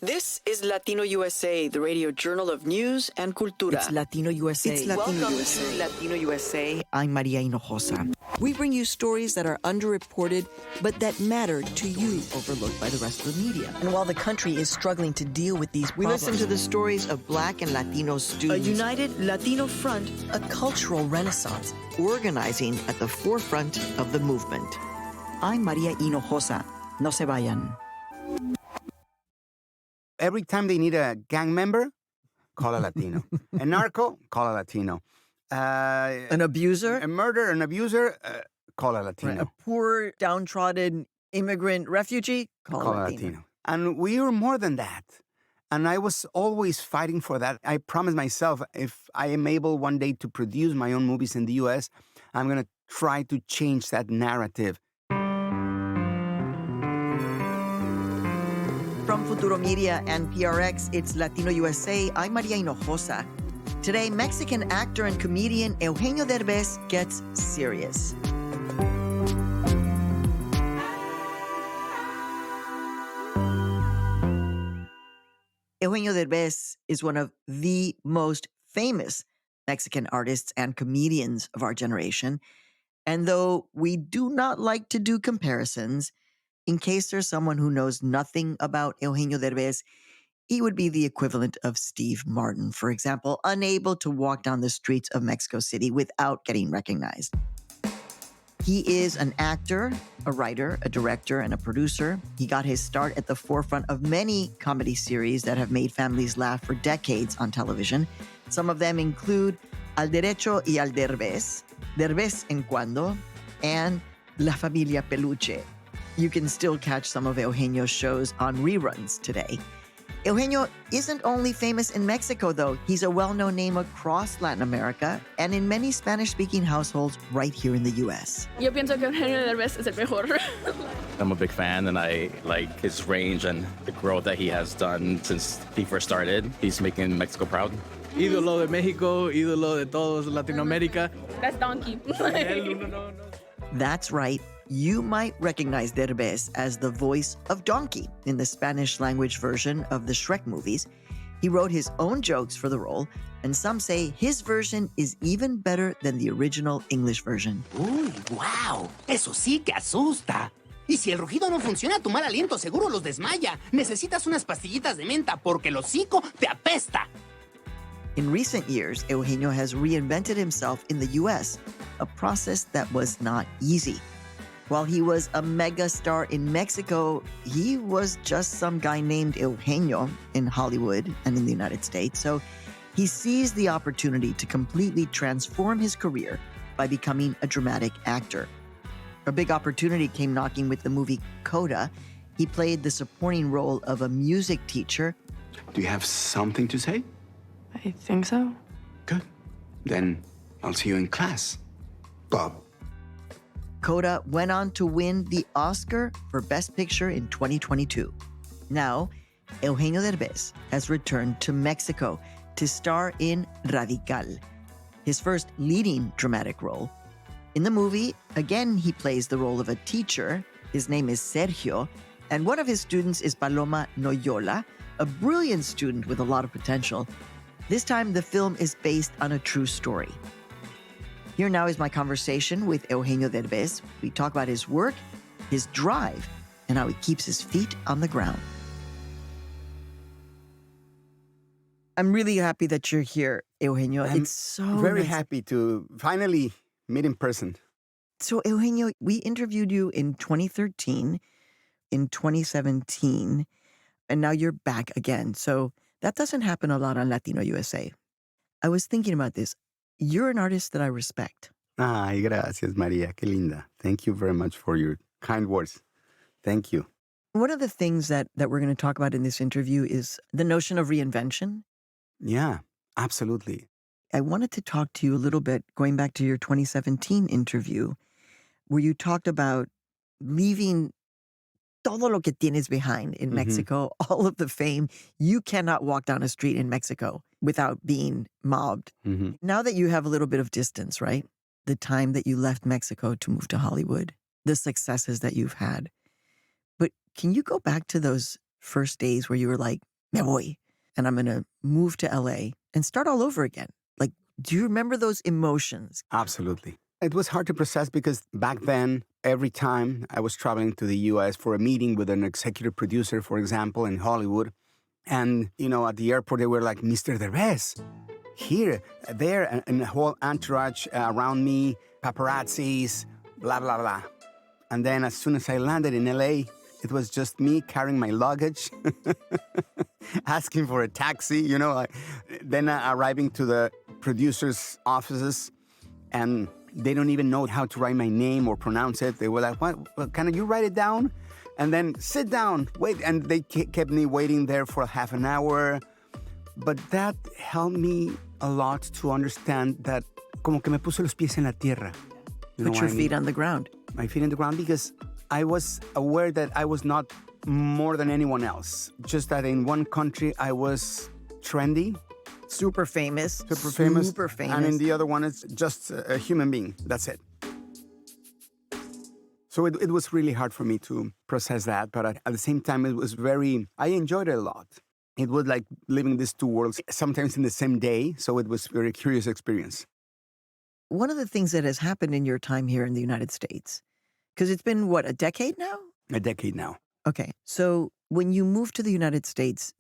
This is Latino USA, the radio journal of news and cultura. It's Latino USA. It's Latino USA. To Latino USA. I'm Maria Hinojosa. We bring you stories that are underreported, but that matter to you, overlooked by the rest of the media. And while the country is struggling to deal with these problems, we listen to the stories of Black and Latino students. A united Latino front. A cultural renaissance, organizing at the forefront of the movement. I'm Maria Hinojosa. No se vayan. Every time they need a gang member, call a Latino. A narco, call a Latino. An abuser? A murderer, an abuser, call a Latino. Right. A poor, downtrodden immigrant refugee, call a Latino. And we are more than that. And I was always fighting for that. I promised myself, if I am able one day to produce my own movies in the U.S., I'm going to try to change that narrative. From Futuro Media and PRX, it's Latino USA. I'm Maria Hinojosa. Today, Mexican actor and comedian Eugenio Derbez gets serious. Eugenio Derbez is one of the most famous Mexican artists and comedians of our generation. And though we do not like to do comparisons, in case there's someone who knows nothing about Eugenio Derbez, he would be the equivalent of Steve Martin, for example, unable to walk down the streets of Mexico City without getting recognized. He is an actor, a writer, a director, and a producer. He got his start at the forefront of many comedy series that have made families laugh for decades on television. Some of them include Al Derecho y Al Derbez, Derbez en Cuando, and La Familia Peluche. You can still catch some of Eugenio's shows on reruns today. Eugenio isn't only famous in Mexico, though. He's a well-known name across Latin America and in many Spanish-speaking households right here in the U.S. Yo pienso que Eugenio Derbez es el mejor. I'm a big fan, and I like his range and the growth that he has done since he first started. He's making Mexico proud. Ídolo de México, ídolo de todos Latinoamérica. That's Donkey. That's right. You might recognize Derbez as the voice of Donkey in the Spanish-language version of the Shrek movies. He wrote his own jokes for the role, and some say his version is even better than the original English version. ¡Uy, wow! Eso sí que asusta. Y si el rugido no funciona, tu mal aliento seguro los desmaya. Necesitas unas pastillitas de menta porque el hocico te apesta. In recent years, Eugenio has reinvented himself in the U.S., a process that was not easy. While he was a mega star in Mexico, he was just some guy named Eugenio in Hollywood and in the United States. So he seized the opportunity to completely transform his career by becoming a dramatic actor. A big opportunity came knocking with the movie CODA. He played the supporting role of a music teacher. Do you have something to say? I think so. Good. Then I'll see you in class, Bob. CODA went on to win the Oscar for Best Picture in 2022. Now, Eugenio Derbez has returned to Mexico to star in Radical, his first leading dramatic role. In the movie, again, he plays the role of a teacher. His name is Sergio, and one of his students is Paloma Noyola, a brilliant student with a lot of potential. This time, the film is based on a true story. Here now is my conversation with Eugenio Derbez. We talk about his work, his drive, and how he keeps his feet on the ground. I'm really happy that you're here, Eugenio. I'm very nice. happy to finally meet in person. So, Eugenio, we interviewed you in 2013, in 2017, and now you're back again. So that doesn't happen a lot on Latino USA. I was thinking about this. You're an artist that I respect. Ay, gracias, Maria. Qué linda. Thank you very much for your kind words. Thank you. One of the things that we're going to talk about in this interview is the notion of reinvention. Yeah, absolutely. I wanted to talk to you a little bit, going back to your 2017 interview, where you talked about leaving todo lo que tienes behind in Mexico, all of the fame. You cannot walk down a street in Mexico without being mobbed. Now that you have a little bit of distance, right? The time that you left Mexico to move to Hollywood, the successes that you've had. But can you go back to those first days where you were like, me voy, and I'm going to move to LA and start all over again? Like, do you remember those emotions? Absolutely. It was hard to process because back then, every time I was traveling to the US for a meeting with an executive producer, for example, in Hollywood, and, at the airport, they were like, Mr. Derbez, here, there, and the whole entourage around me, paparazzis, blah, blah, blah. And then as soon as I landed in LA, it was just me carrying my luggage, asking for a taxi, then arriving to the producer's offices, and they don't even know how to write my name or pronounce it. They were like, what can you write it down? And then sit down, wait. And they kept me waiting there for half an hour. But that helped me a lot to understand that como que me puso los pies en la tierra. Put your feet on the ground. My feet on the ground, because I was aware that I was not more than anyone else. Just that in one country I was trendy. Super famous. And in the other one, it's just a human being. That's it. So it was really hard for me to process that. But at the same time, I enjoyed it a lot. It was like living these two worlds, sometimes in the same day. So it was a very curious experience. One of the things that has happened in your time here in the United States, because it's been, a decade now? A decade now. Okay. So when you move to the United States,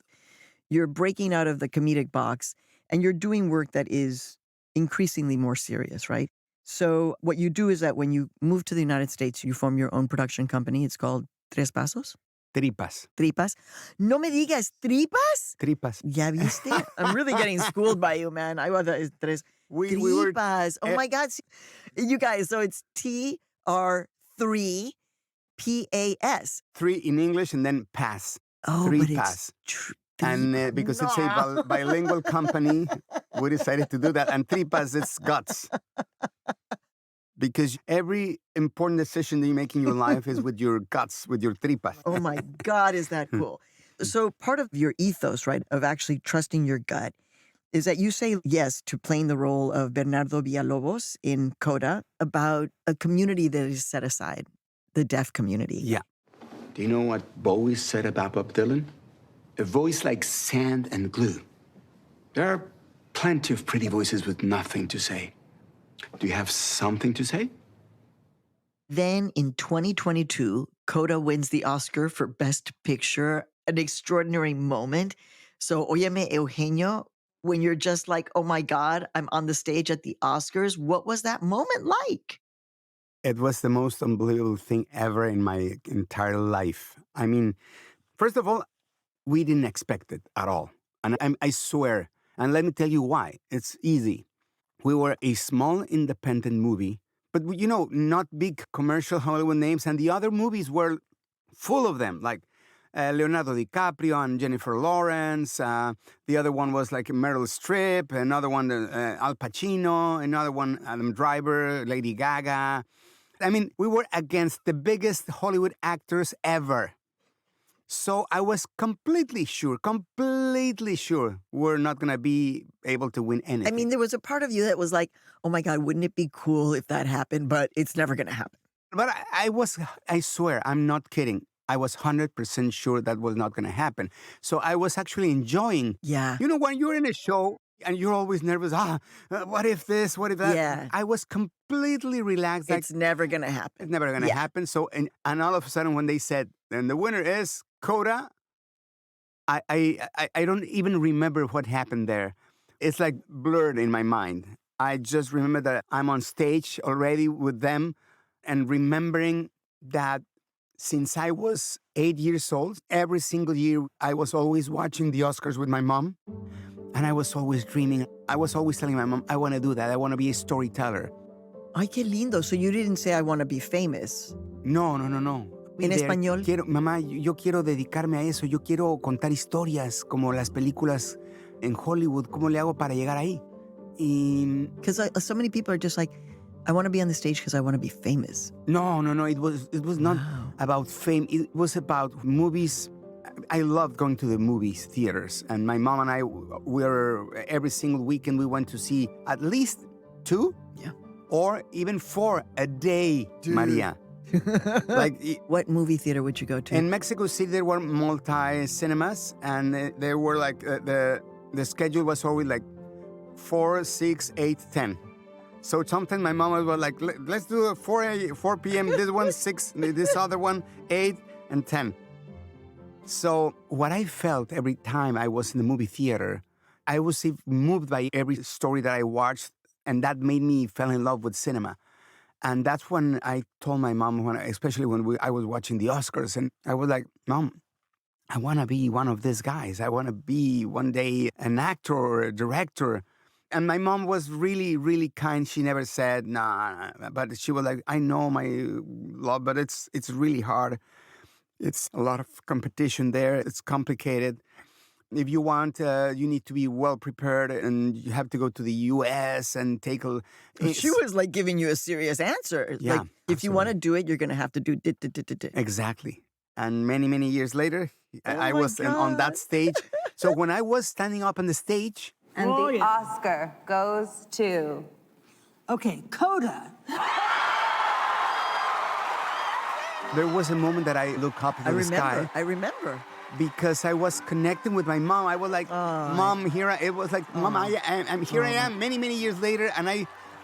you're breaking out of the comedic box and you're doing work that is increasingly more serious, right? So what you do is that when you move to the United States, you form your own production company. It's called Tres Pasos. Tripas. Tripas. No me digas, tripas? Tripas. ¿Ya viste? I'm really getting schooled by you, man. I was tres. Tripas. Oh my God. You guys, so it's TR3PAS. 3 in English and then pass. Oh, three but pass. And because it's a bilingual company, we decided to do that. And tripas, it's guts. Because every important decision that you make in your life is with your guts, with your tripas. Oh my God, is that cool? So part of your ethos, right, of actually trusting your gut is that you say yes to playing the role of Bernardo Villalobos in CODA about a community that is set aside, the deaf community. Yeah. Do you know what Bowie said about Bob Dylan? A voice like sand and glue. There are plenty of pretty voices with nothing to say. Do you have something to say? Then in 2022, CODA wins the Oscar for Best Picture, an extraordinary moment. So, óyeme, Eugenio, when you're just like, oh my God, I'm on the stage at the Oscars, what was that moment like? It was the most unbelievable thing ever in my entire life. I mean, first of all, we didn't expect it at all. And I swear, and let me tell you why. It's easy. We were a small independent movie, but, not big commercial Hollywood names. And the other movies were full of them, like Leonardo DiCaprio and Jennifer Lawrence. The other one was like Meryl Streep. Another one, Al Pacino. Another one, Adam Driver, Lady Gaga. I mean, we were against the biggest Hollywood actors ever. So I was completely sure we're not going to be able to win anything. I mean, there was a part of you that was like, oh my God, wouldn't it be cool if that happened? But it's never going to happen. But I swear, I'm not kidding. I was 100% sure that was not going to happen. So I was actually enjoying. Yeah. When you're in a show and you're always nervous, what if this, what if that? Yeah. I was completely relaxed. It's never going to happen. It's never going to happen. So, and all of a sudden when they said, and the winner is CODA, I don't even remember what happened there. It's like blurred in my mind. I just remember that I'm on stage already with them and remembering that since I was 8 years old, every single year I was always watching the Oscars with my mom. And I was always dreaming. I was always telling my mom, I want to do that. I want to be a storyteller. Ay, qué lindo. So you didn't say, I want to be famous. No. ¿En español? Mamá, yo quiero dedicarme a eso. Yo quiero contar historias como las películas en Hollywood. ¿Cómo le hago para llegar ahí? Because so many people are just like, I want to be on the stage because I want to be famous. No. It was not about fame. It was about movies. I loved going to the movies theaters. And my mom and I every single weekend, we went to see at least 2 or even 4 a day, Dude. Maria. What movie theater would you go to? In Mexico City, there were multi-cinemas, and they were like, the schedule was always like 4, 6, 8, 10. So sometimes my mom was like, let's do 4 p.m., this one 6, this other one 8 and 10. So what I felt every time I was in the movie theater, I was moved by every story that I watched, and that made me fall in love with cinema. And that's when I told my mom, especially when I was watching the Oscars, and I was like, Mom, I want to be one of these guys. I want to be one day an actor or a director. And my mom was really, really kind. She never said, nah, but she was like, I know, my love, but it's really hard. It's a lot of competition there. It's complicated. If you want, you need to be well prepared, and you have to go to the U.S. and take a... She was like giving you a serious answer. Yeah, like, if you want to do it, you're going to have to do it. Exactly. And many, many years later, I was on that stage. So when I was standing up on the stage... And the Oscar goes to... Okay, CODA. There was a moment that I looked up to the sky. I remember. Because I was connecting with my mom. I was like, Mom, here it was like, Mom, I'm here I am many, many years later. And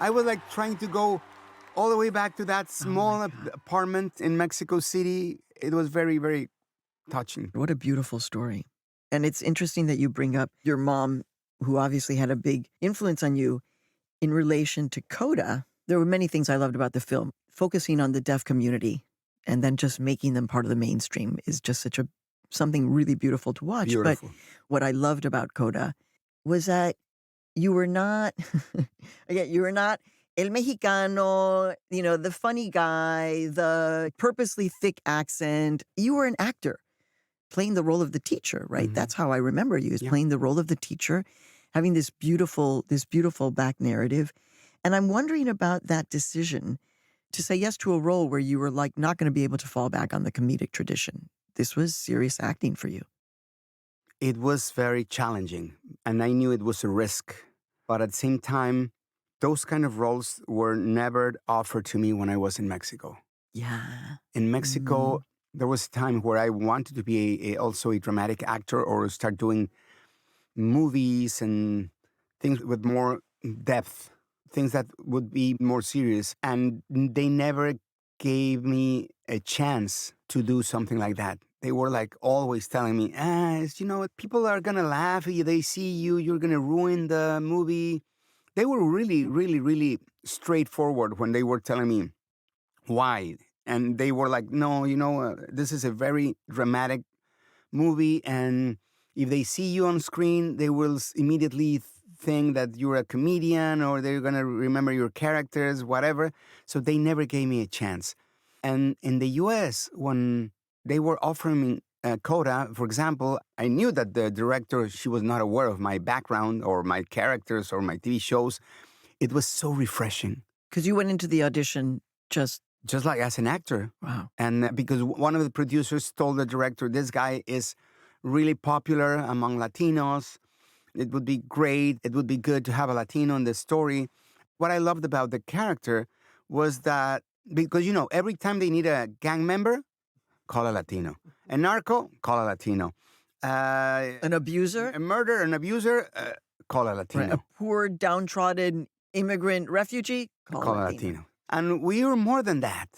I was like trying to go all the way back to that small apartment in Mexico City. It was very, very touching. What a beautiful story. And it's interesting that you bring up your mom, who obviously had a big influence on you in relation to CODA. There were many things I loved about the film. Focusing on the deaf community and then just making them part of the mainstream is just something really beautiful to watch. Beautiful. But what I loved about CODA was that you were not, again, you were not El Mexicano, the funny guy, the purposely thick accent. You were an actor playing the role of the teacher, right? Mm-hmm. That's how I remember you, is playing the role of the teacher, having this beautiful back narrative. And I'm wondering about that decision to say yes to a role where you were like not going to be able to fall back on the comedic tradition. This was serious acting for you. It was very challenging, and I knew it was a risk. But at the same time, those kind of roles were never offered to me when I was in Mexico. Yeah. In Mexico, there was a time where I wanted to be also a dramatic actor or start doing movies and things with more depth, things that would be more serious. And they never gave me a chance to do something like that. They were like always telling me, people are going to laugh. They see you, you're going to ruin the movie. They were really, really, really straightforward when they were telling me why. And they were like, no, this is a very dramatic movie. And if they see you on screen, they will immediately think that you're a comedian, or they're going to remember your characters, whatever. So they never gave me a chance. And in the U.S., when they were offering me CODA, for example, I knew that the director, she was not aware of my background or my characters or my TV shows. It was so refreshing. Because you went into the audition just like as an actor. Wow. And because one of the producers told the director, this guy is really popular among Latinos. It would be great. It would be good to have a Latino in the story. What I loved about the character was that, because, every time they need a gang member, call a Latino. A narco, call a Latino. An abuser? A murderer, an abuser, call a Latino. Right. A poor, downtrodden immigrant refugee, call a Latino. And we were more than that.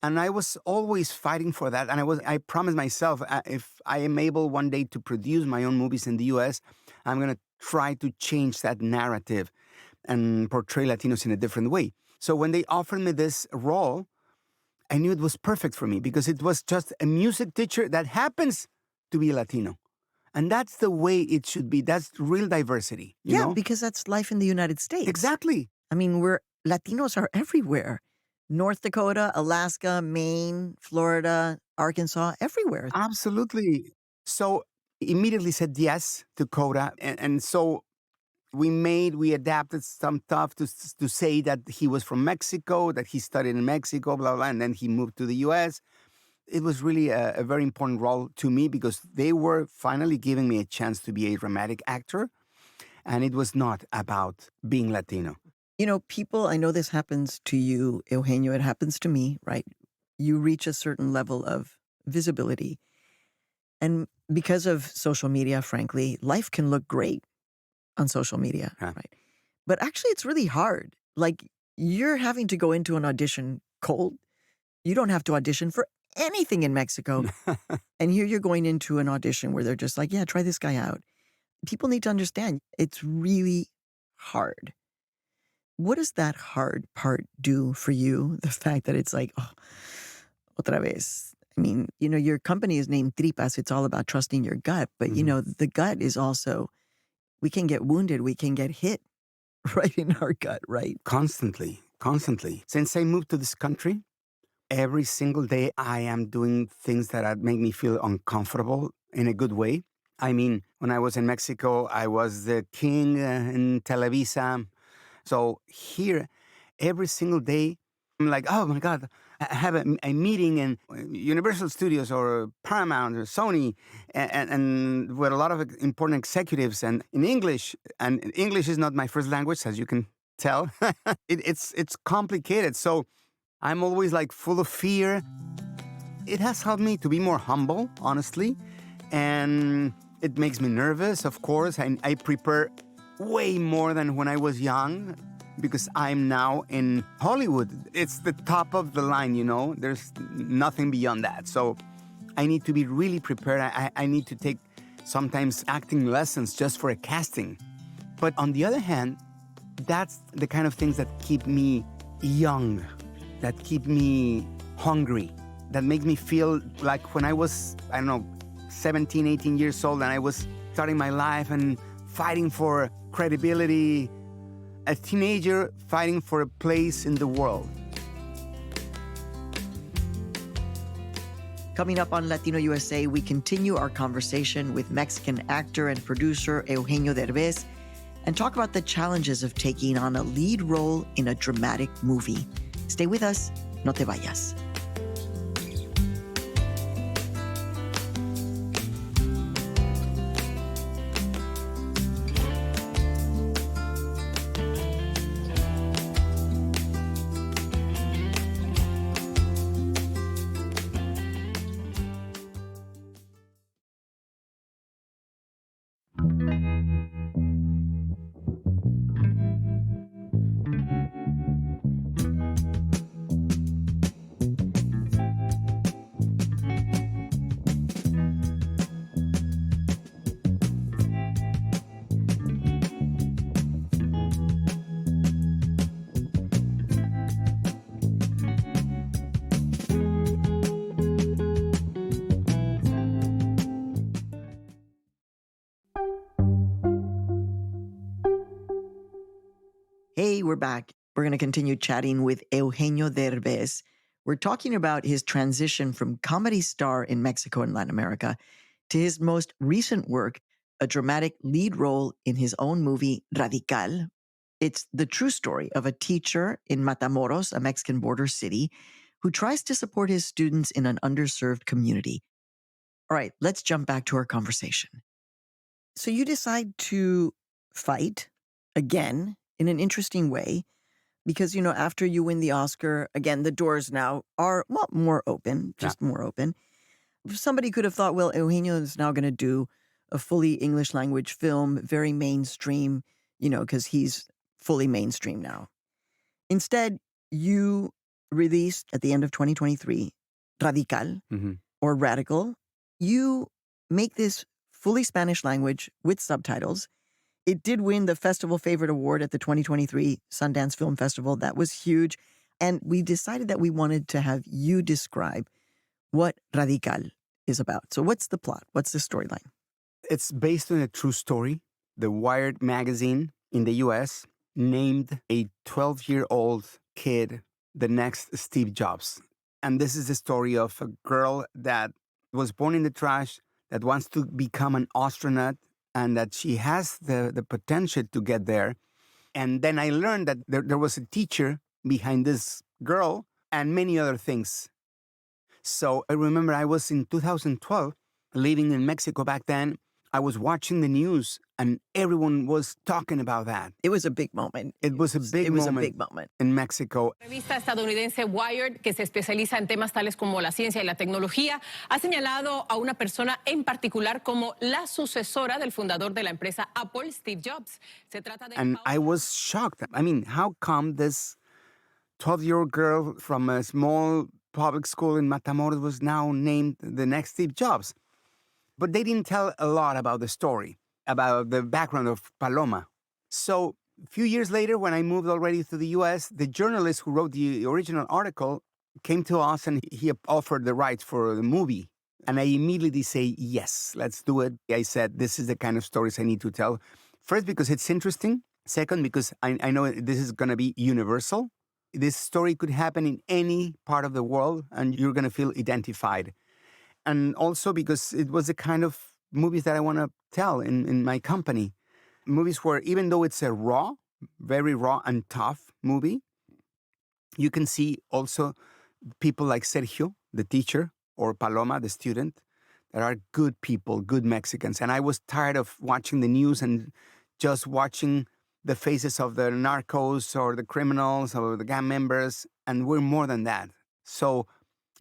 And I was always fighting for that. And I promised myself, if I am able one day to produce my own movies in the U.S., I'm going to try to change that narrative and portray Latinos in a different way. So when they offered me this role, I knew it was perfect for me because it was just a music teacher that happens to be Latino. And that's the way it should be. That's real diversity. You know? Because that's life in the United States. Exactly. I mean, Latinos are everywhere. North Dakota, Alaska, Maine, Florida, Arkansas, everywhere. Absolutely. So immediately said yes to CODA. And so we adapted some stuff to say that he was from Mexico, that he studied in Mexico, blah, blah, and then he moved to the U.S. It was really a very important role to me because they were finally giving me a chance to be a dramatic actor. And it was not about being Latino. People, I know this happens to you, Eugenio, it happens to me, right? you reach a certain level of visibility. And because of social media, frankly, life can look great on social media, right? But actually, it's really hard. Like, you're having to go into an audition cold. You don't have to audition for anything in Mexico. And here you're going into an audition where they're just like, yeah, try this guy out. People need to understand it's really hard. What does that hard part do for you? The fact that it's like, oh, otra vez. I mean, your company is named Tripas. It's all about trusting your gut. But, the gut is also, we can get wounded. We can get hit right in our gut, right? Constantly. Since I moved to this country, every single day I am doing things that make me feel uncomfortable in a good way. I mean, when I was in Mexico, I was the king in Televisa. So here, every single day, I'm like, oh my God, I have a meeting in Universal Studios or Paramount or Sony and with a lot of important executives and in English. And English is not my first language, as you can tell. It's complicated. So I'm always like full of fear. It has helped me to be more humble, honestly. And it makes me nervous, of course. I prepare way more than when I was young because I'm now in Hollywood. It's the top of the line, There's nothing beyond that. So I need to be really prepared. I need to take sometimes acting lessons just for a casting. But on the other hand, that's the kind of things that keep me young, that keep me hungry, that make me feel like when I was, 17, 18 years old and I was starting my life and fighting for credibility, a teenager fighting for a place in the world. Coming up on Latino USA, we continue our conversation with Mexican actor and producer Eugenio Derbez and talk about the challenges of taking on a lead role in a dramatic movie. Stay with us, no te vayas. Hey, we're back. We're going to continue chatting with Eugenio Derbez. We're talking about his transition from comedy star in Mexico and Latin America to his most recent work, a dramatic lead role in his own movie, Radical. It's the true story of a teacher in Matamoros, a Mexican border city, who tries to support his students in an underserved community. All right, let's jump back to our conversation. So you decide to fight again in an interesting way because, after you win the Oscar, again, the doors now are more open, more open. Somebody could have thought, well, Eugenio is now going to do a fully English language film, very mainstream, because he's fully mainstream now. Instead, you released at the end of 2023, Radical or Radical. You make this fully Spanish language with subtitles. It did win the Festival Favorite Award at the 2023 Sundance Film Festival. That was huge. And we decided that we wanted to have you describe what Radical is about. So what's the plot? What's the storyline? It's based on a true story. The Wired magazine in the US named a 12-year-old kid the next Steve Jobs. And this is the story of a girl that was born in the trash, that wants to become an astronaut, and that she has the potential to get there. And then I learned that there was a teacher behind this girl and many other things. So I remember I was in 2012 living in Mexico back then. I was watching the news and everyone was talking about that. It was a big moment. It was a big moment in Mexico. La revista estadounidense Wired, que se especializa en temas tales como la ciencia y la tecnología, ha señalado a una persona en particular como la sucesora del fundador de la empresa Apple, Steve Jobs. Se trata de And I was shocked. I mean, how come this 12-year-old girl from a small public school in Matamoros was now named the next Steve Jobs? But they didn't tell a lot about the story, about the background of Paloma. So a few years later, when I moved already to the US, the journalist who wrote the original article came to us and he offered the rights for the movie. And I immediately say, yes, let's do it. I said, this is the kind of stories I need to tell. First, because it's interesting. Second, because I know this is going to be universal. This story could happen in any part of the world and you're going to feel identified. And also because it was the kind of movies that I want to tell in my company. Movies where even though it's a raw, very raw and tough movie, you can see also people like Sergio, the teacher, or Paloma, the student, that are good people, good Mexicans. And I was tired of watching the news and just watching the faces of the narcos or the criminals or the gang members. And we're more than that. So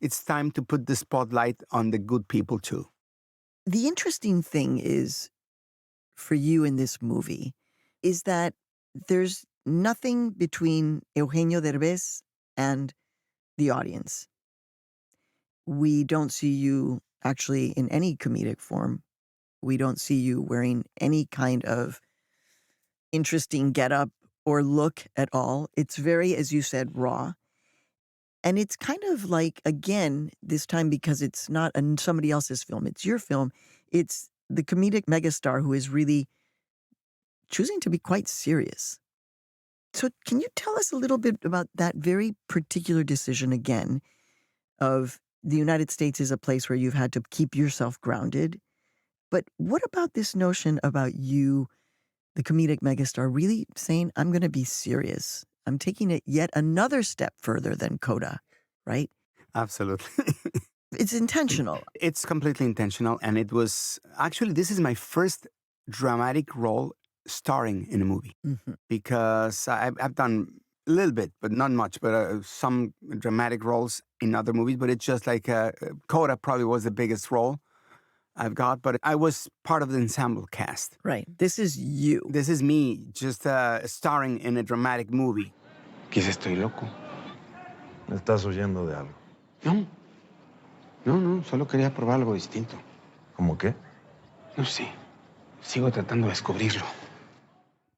it's time to put the spotlight on the good people too. The interesting thing is, for you in this movie, is that there's nothing between Eugenio Derbez and the audience. We don't see you actually in any comedic form. We don't see you wearing any kind of interesting getup or look at all. It's very, as you said, raw. And it's kind of like, again, this time because it's not somebody else's film, it's your film, it's the comedic megastar who is really choosing to be quite serious. So can you tell us a little bit about that very particular decision again of the United States is a place where you've had to keep yourself grounded. But what about this notion about you, the comedic megastar, really saying, I'm going to be serious? I'm taking it yet another step further than CODA, right? Absolutely. It's intentional. It's completely intentional. And it was actually, this is my first dramatic role starring in a movie. Mm-hmm. Because I've done a little bit, but not much, but some dramatic roles in other movies. But it's just like CODA probably was the biggest role I've got, but I was part of the ensemble cast. Right. This is you. This is me just starring in a dramatic movie. Quizás estoy loco. ¿Estás huyendo de algo? No, solo quería probar algo distinto. ¿Cómo qué? No sé. Sigo tratando de descubrirlo.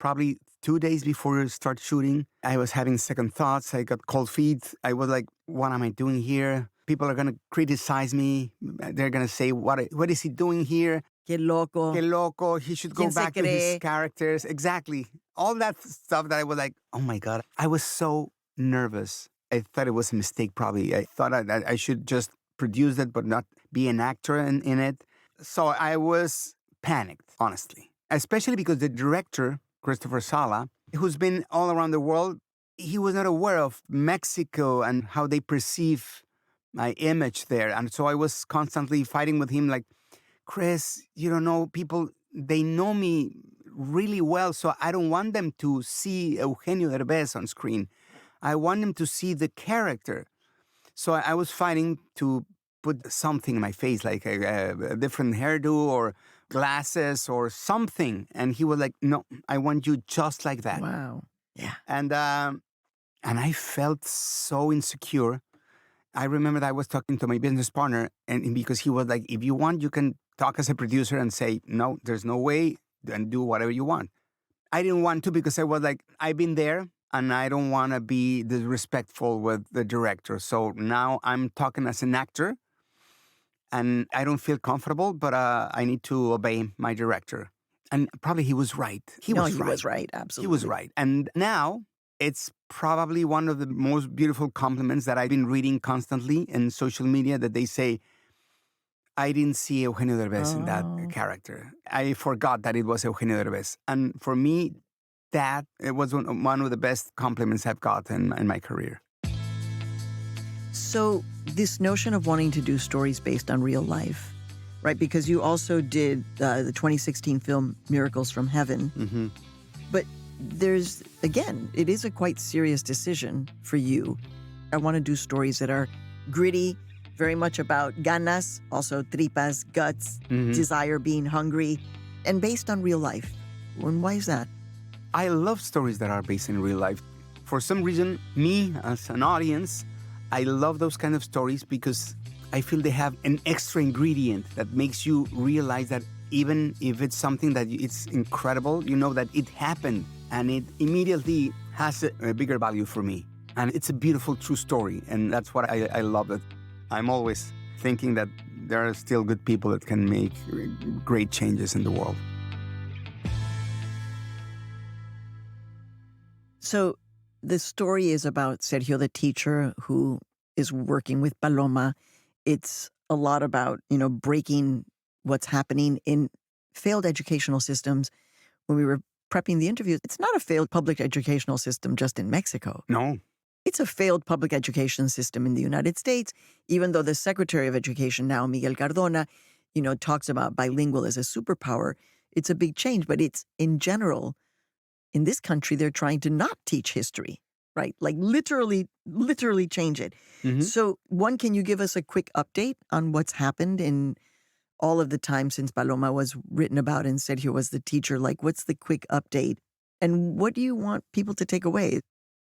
Probably 2 days before we start shooting, I was having second thoughts. I got cold feet. I was like, what am I doing here? People are going to criticize me. They're going to say, what is he doing here? Qué loco. Qué loco. He should go back to his characters. Exactly. All that stuff that I was like, oh my God. I was so nervous. I thought it was a mistake probably. I thought I should just produce it but not be an actor in it. So I was panicked, honestly. Especially because the director, Christopher Sala, who's been all around the world, he was not aware of Mexico and how they perceive my image there. And so I was constantly fighting with him like, Chris, you don't know, people, they know me really well, so I don't want them to see Eugenio Derbez on screen. I want them to see the character. So I was fighting to put something in my face, like a different hairdo or glasses or something. And he was like, no, I want you just like that. Wow. Yeah. And I felt so insecure. I remember that I was talking to my business partner, and because he was like, if you want, you can talk as a producer and say, no, there's no way, and do whatever you want. I didn't want to because I was like, I've been there, and I don't want to be disrespectful with the director. So now I'm talking as an actor, and I don't feel comfortable, but I need to obey my director. And probably he was right. He was right, absolutely. He was right. And now it's probably one of the most beautiful compliments that I've been reading constantly in social media, that they say, I didn't see Eugenio Derbez in that character. I forgot that it was Eugenio Derbez. And for me, that it was one of the best compliments I've got in my career. So this notion of wanting to do stories based on real life, right? Because you also did the 2016 film Miracles from Heaven. Mm-hmm. But there's, again, it is a quite serious decision for you. I want to do stories that are gritty, very much about ganas, also tripas, guts, desire, being hungry, and based on real life. And why is that? I love stories that are based in real life. For some reason, me as an audience, I love those kind of stories because I feel they have an extra ingredient that makes you realize that even if it's something that it's incredible, you know that it happened and it immediately has a bigger value for me. And it's a beautiful, true story. And that's what I love it. I'm always thinking that there are still good people that can make great changes in the world. So the story is about Sergio, the teacher who is working with Paloma. It's a lot about, breaking what's happening in failed educational systems. When we were prepping the interview, it's not a failed public educational system just in Mexico. No. It's a failed public education system in the United States, even though the Secretary of Education now, Miguel Cardona, talks about bilingual as a superpower. It's a big change, but it's in general, in this country, they're trying to not teach history, right? Like literally change it. Mm-hmm. So one, can you give us a quick update on what's happened in all of the time since Paloma was written about and Sergio was the teacher? Like, what's the quick update? And what do you want people to take away?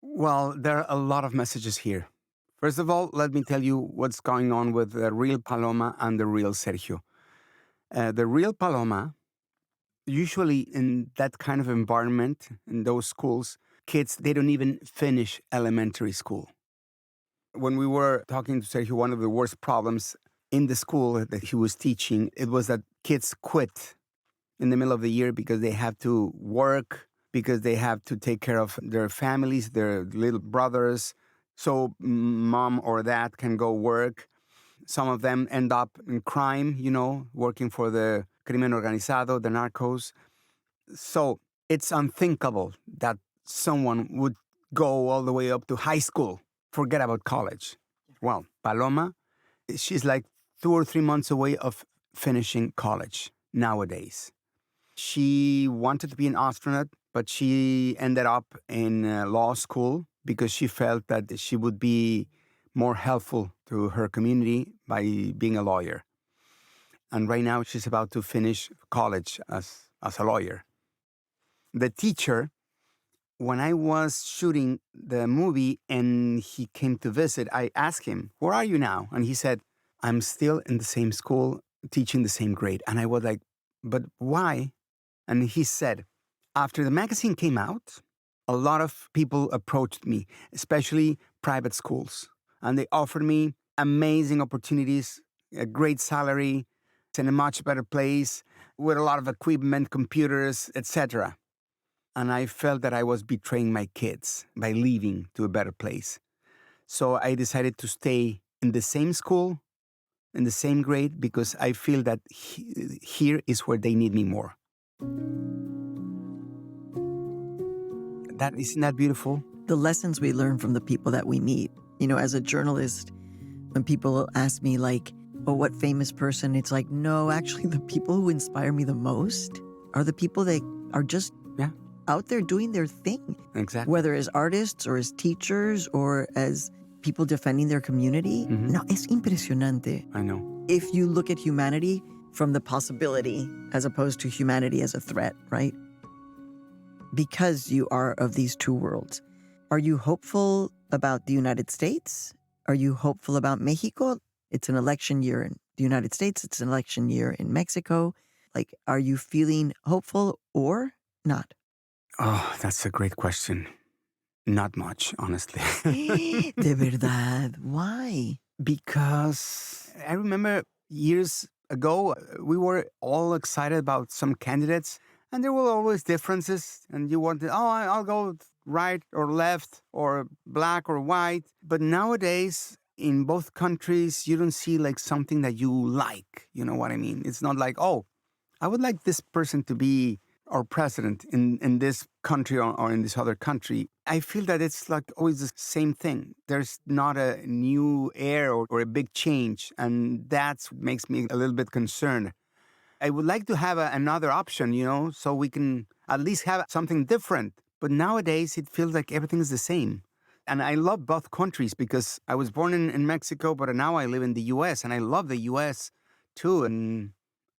Well, there are a lot of messages here. First of all, let me tell you what's going on with the real Paloma and the real Sergio. The real Paloma, usually in that kind of environment, in those schools, kids, they don't even finish elementary school. When we were talking to Sergio, one of the worst problems in the school that he was teaching, it was that kids quit in the middle of the year because they have to work, because they have to take care of their families, their little brothers. So mom or dad can go work. Some of them end up in crime, working for the crimen organizado, the narcos. So it's unthinkable that someone would go all the way up to high school. Forget about college. Well, Paloma, she's like 2 or 3 months away of finishing college nowadays. She wanted to be an astronaut, but she ended up in law school because she felt that she would be more helpful to her community by being a lawyer. And right now she's about to finish college as a lawyer. The teacher, when I was shooting the movie and he came to visit, I asked him, "Where are you now?" And he said, "I'm still in the same school, teaching the same grade." And I was like, "But why?" And he said, "After the magazine came out, a lot of people approached me, especially private schools. And they offered me amazing opportunities, a great salary, in a much better place, with a lot of equipment, computers, etc. And I felt that I was betraying my kids by leaving to a better place. So I decided to stay in the same school, in the same grade, because I feel that here is where they need me more." Isn't that beautiful? The lessons we learn from the people that we meet. As a journalist, when people ask me like, "Oh, what famous person?" It's like, no, actually the people who inspire me the most are the people that are just out there doing their thing. Exactly. Whether as artists or as teachers or as people defending their community. Mm-hmm. No, es impresionante. I know. If you look at humanity from the possibility as opposed to humanity as a threat, right? Because you are of these two worlds. Are you hopeful about the United States? Are you hopeful about Mexico? It's an election year in the United States. It's an election year in Mexico. Like, are you feeling hopeful or not? Oh, that's a great question. Not much, honestly. De verdad. Why? Because I remember years ago, we were all excited about some candidates, and there were always differences. And you wanted, I'll go right or left or black or white. But nowadays, in both countries, you don't see like something that you like. You know what I mean? It's not like, I would like this person to be or president in this country or in this other country, I feel that it's like always the same thing. There's not a new air or a big change, and that's what makes me a little bit concerned. I would like to have another option, so we can at least have something different. But nowadays, it feels like everything is the same. And I love both countries because I was born in Mexico, but now I live in the U.S., and I love the U.S. too. And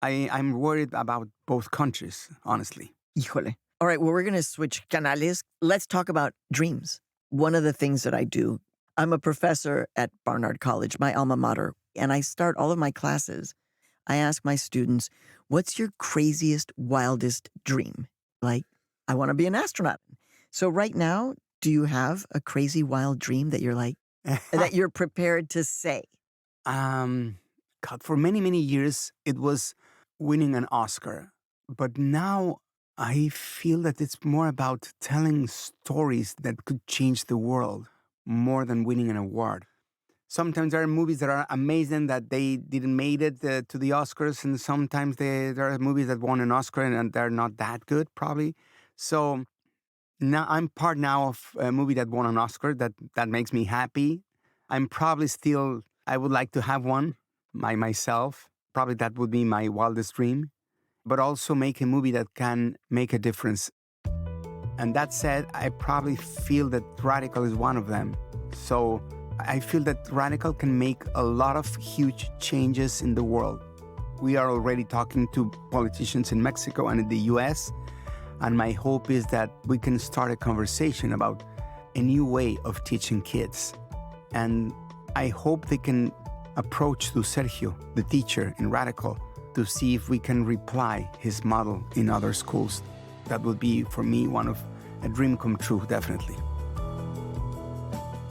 I'm worried about both countries, honestly. Híjole. All right, well, we're going to switch canales. Let's talk about dreams. One of the things that I do, I'm a professor at Barnard College, my alma mater, and I start all of my classes. I ask my students, what's your craziest, wildest dream? Like, I want to be an astronaut. So right now, do you have a crazy, wild dream that you're like, that you're prepared to say? God, for many, many years, it was winning an Oscar. But now I feel that it's more about telling stories that could change the world more than winning an award. Sometimes there are movies that are amazing that they didn't make it to the Oscars, and sometimes there are movies that won an Oscar and they're not that good, probably. So now I'm part now of a movie that won an Oscar that makes me happy. I'm probably still, I would like to have one myself. Probably that would be my wildest dream. But also make a movie that can make a difference. And that said, I probably feel that Radical is one of them. So I feel that Radical can make a lot of huge changes in the world. We are already talking to politicians in Mexico and in the US, and my hope is that we can start a conversation about a new way of teaching kids. And I hope they can approach to Sergio, the teacher in Radical, to see if we can reply his model in other schools. That would be, for me, one of a dream come true, definitely.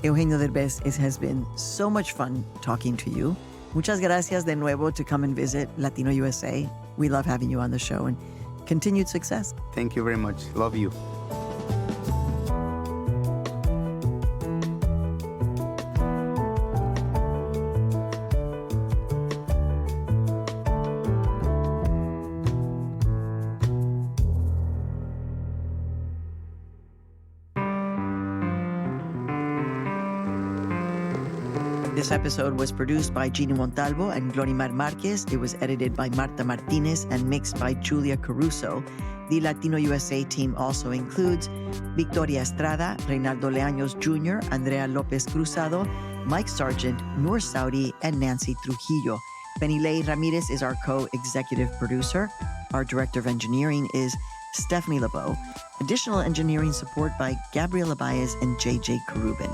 Eugenio Derbez, it has been so much fun talking to you. Muchas gracias de nuevo to come and visit Latino USA. We love having you on the show, and continued success. Thank you very much. Love you. This episode was produced by Gina Montalvo and Glorimar Marquez. It was edited by Marta Martinez and mixed by Julia Caruso. The Latino USA team also includes Victoria Estrada, Reynaldo Leaños Jr., Andrea Lopez Cruzado, Mike Sargent, Noor Saudi, and Nancy Trujillo. Benilei Ramirez is our co-executive producer. Our director of engineering is Stephanie LeBeau. Additional engineering support by Gabriela Baez and JJ Karubin.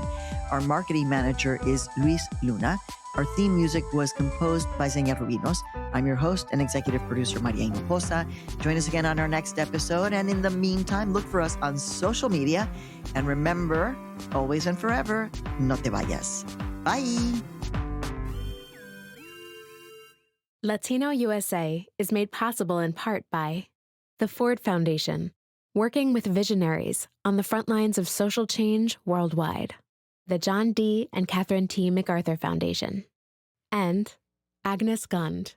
Our marketing manager is Luis Luna. Our theme music was composed by Zenia Rubinos. I'm your host and executive producer, Maria Hinojosa. Join us again on our next episode. And in the meantime, look for us on social media. And remember, always and forever, no te vayas. Bye. Latino USA is made possible in part by the Ford Foundation, working with visionaries on the front lines of social change worldwide. The John D. and Catherine T. MacArthur Foundation, and Agnes Gund.